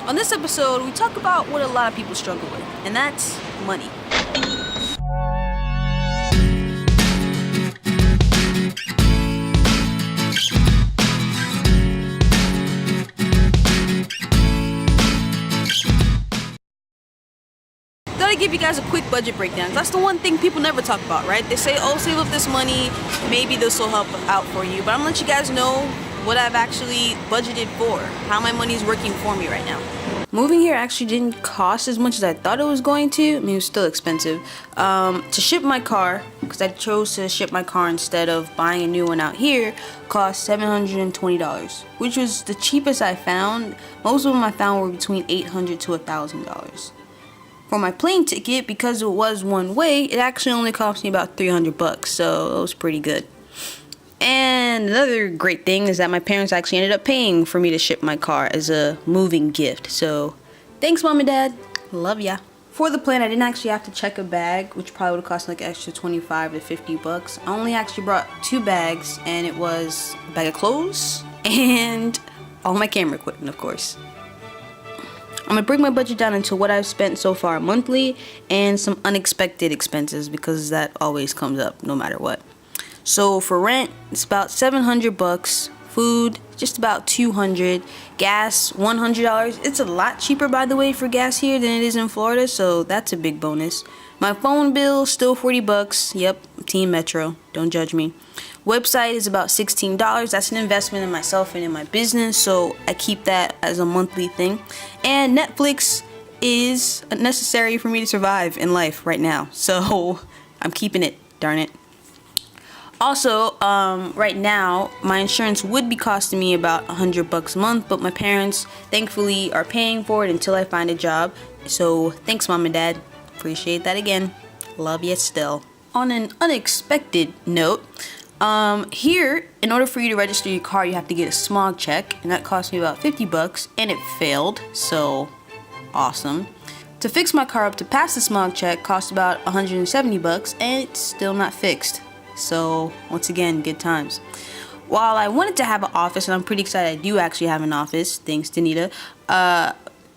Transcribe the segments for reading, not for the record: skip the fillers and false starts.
On this episode, we talk about what a lot of people struggle with, and that's money. Thought I'd give you guys a quick budget breakdown. That's the one thing people never talk about, right? They say, oh, save up this money, maybe this will help out for you. But I'm gonna let you guys know what I've actually budgeted for, how my money is working for me right now. Moving here actually didn't cost as much as I thought it was going to. I mean, it was still expensive. To ship my car, because I chose to ship my car instead of buying a new one out here, cost $720, which was the cheapest I found. Most of them I found were between $800 to $1,000. For my plane ticket, because it was one way, it actually only cost me about $300, so it was pretty good. And another great thing is that my parents actually ended up paying for me to ship my car as a moving gift. So thanks, Mom and Dad. Love ya. For the plane, I didn't actually have to check a bag, which probably would have cost like extra $25 to $50. I only actually brought 2 bags, and it was a bag of clothes and all my camera equipment, of course. I'm gonna bring my budget down into what I've spent so far monthly and some unexpected expenses, because that always comes up no matter what. So for rent, it's about $700. Food, just about $200. Gas, $100. It's a lot cheaper, by the way, for gas here than it is in Florida, so that's a big bonus. My phone bill, still $40. Yep, Team Metro. Don't judge me. Website is about $16. That's an investment in myself and in my business, so I keep that as a monthly thing. And Netflix is necessary for me to survive in life right now, so I'm keeping it, darn it. Also, right now, my insurance would be costing me about $100 a month, but my parents, thankfully, are paying for it until I find a job. So, thanks, Mom and Dad. Appreciate that again. Love you still. On an unexpected note, here, in order for you to register your car, you have to get a smog check, and that cost me about $50, and it failed, so awesome. To fix my car up to pass the smog check cost about $170, and it's still not fixed. So once again, good times. While I wanted to have an office, and I'm pretty excited I do actually have an office, thanks to Nita,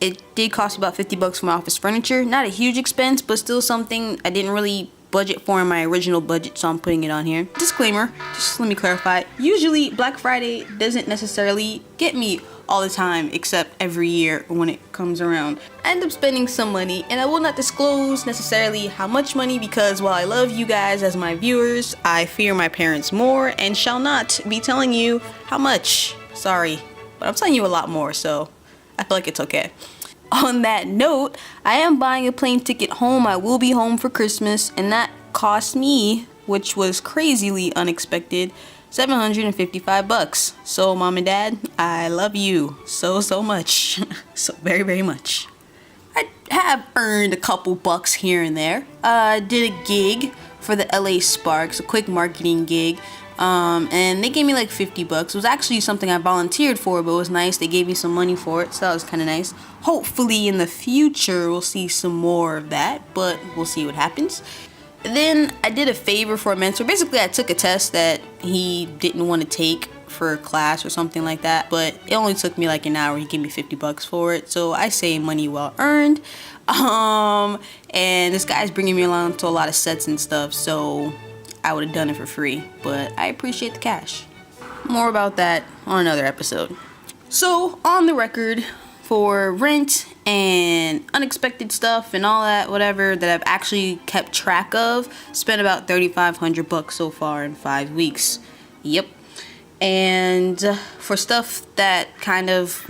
it did cost me about $50 for my office furniture. Not a huge expense, but still something I didn't really budget for in my original budget, so I'm putting it on here. Disclaimer, just let me clarify. Usually Black Friday doesn't necessarily get me all the time, except every year when it comes around. I end up spending some money, and I will not disclose necessarily how much money, because while I love you guys as my viewers, I fear my parents more and shall not be telling you how much. Sorry, but I'm telling you a lot more, so I feel like it's okay. On that note, I am buying a plane ticket home. I will be home for Christmas, and that cost me, which was crazily unexpected, $755. So Mom and Dad, I love you so much. So very much. I have earned a couple bucks here and there. Did a gig for the LA Sparks, a quick marketing gig. And they gave me like $50. It was actually something I volunteered for, but it was nice. They gave me some money for it, so that was kind of nice. Hopefully in the future we'll see some more of that, but we'll see what happens. Then I did a favor for a mentor. Basically, I took a test that he didn't want to take for a class or something like that, but it only took me like an hour. He gave me $50 for it, so I say money well earned. And this guy's bringing me along to a lot of sets and stuff, so I would have done it for free, but I appreciate the cash. More about that on another episode. So, on the record, for rent and unexpected stuff and all that, whatever, that I've actually kept track of, spent about $3,500 so far in 5 weeks. Yep. And for stuff that kind of,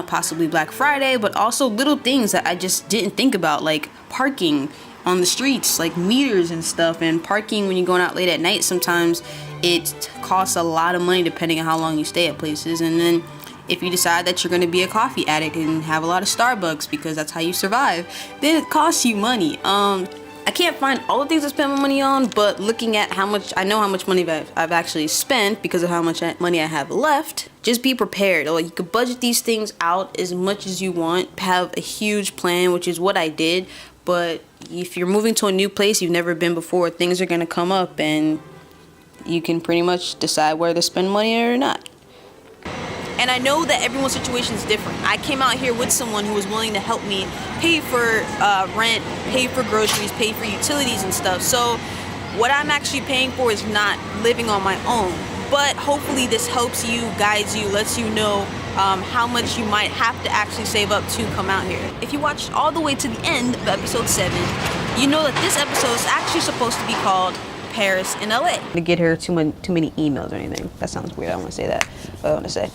possibly Black Friday, but also little things that I just didn't think about, like parking on the streets, like meters and stuff, and parking when you're going out late at night. Sometimes it costs a lot of money depending on how long you stay at places. And then if you decide that you're going to be a coffee addict and have a lot of Starbucks because that's how you survive, then it costs you money. I can't find all the things I spend my money on, but looking at how much, I know how much money I've actually spent because of how much money I have left. Just be prepared. Or you could budget these things out as much as you want, have a huge plan, which is what I did. But if you're moving to a new place you've never been before, things are going to come up and you can pretty much decide whether to spend money or not. And I know that everyone's situation is different. I came out here with someone who was willing to help me pay for rent, pay for groceries, pay for utilities and stuff. So what I'm actually paying for is not living on my own. But hopefully this helps you, guides you, lets you know how much you might have to actually save up to come out here. If you watched all the way to the end of episode 7, you know that this episode is actually supposed to be called Paris in LA. To get her too many emails or anything. That sounds weird. I don't want to say that. But I want to say.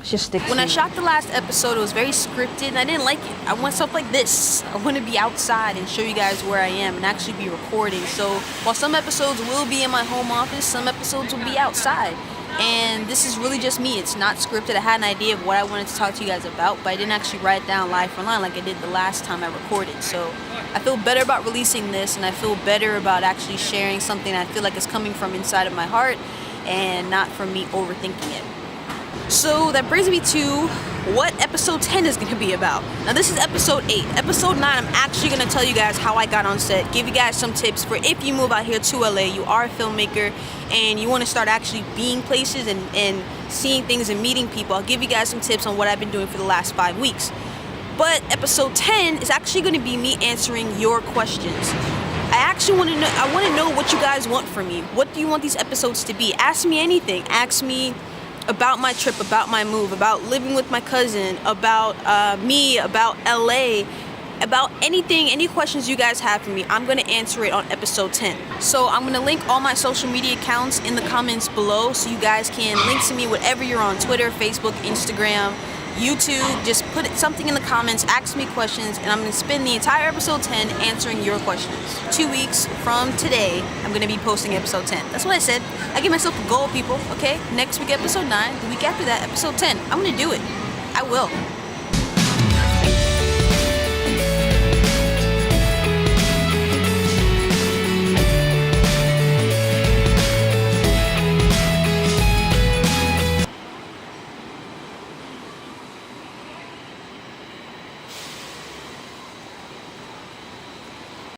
Just stick. When I shot the last episode, it was very scripted and I didn't like it. I want stuff like this. I want to be outside and show you guys where I am and actually be recording. So while some episodes will be in my home office, some episodes will be outside. And this is really just me. It's not scripted. I had an idea of what I wanted to talk to you guys about, but I didn't actually write it down line for line like I did the last time I recorded. So I feel better about releasing this, and I feel better about actually sharing something I feel like is coming from inside of my heart and not from me overthinking it. So that brings me to what episode 10 is going to be about. Now this is episode 8. Episode 9, I'm actually going to tell you guys how I got on set, give you guys some tips for if you move out here to LA, you are a filmmaker, and you want to start actually being places and seeing things and meeting people. I'll give you guys some tips on what I've been doing for the last 5 weeks. But episode 10 is actually going to be me answering your questions. I actually want to know what you guys want from me. What do you want these episodes to be? Ask me anything. Ask me about my trip, about my move, about living with my cousin, about me, about LA, about anything, any questions you guys have for me. I'm going to answer it on episode 10. So I'm going to link all my social media accounts in the comments below so you guys can link to me whatever you're on, Twitter, Facebook, Instagram, YouTube. Just put something in the comments, ask me questions, and I'm going to spend the entire episode 10 answering your questions. 2 weeks from today, I'm going to be posting episode 10. That's what I said. I give myself a goal, people, okay? Next week, episode 9. The week after that, episode 10. I'm going to do it. I will.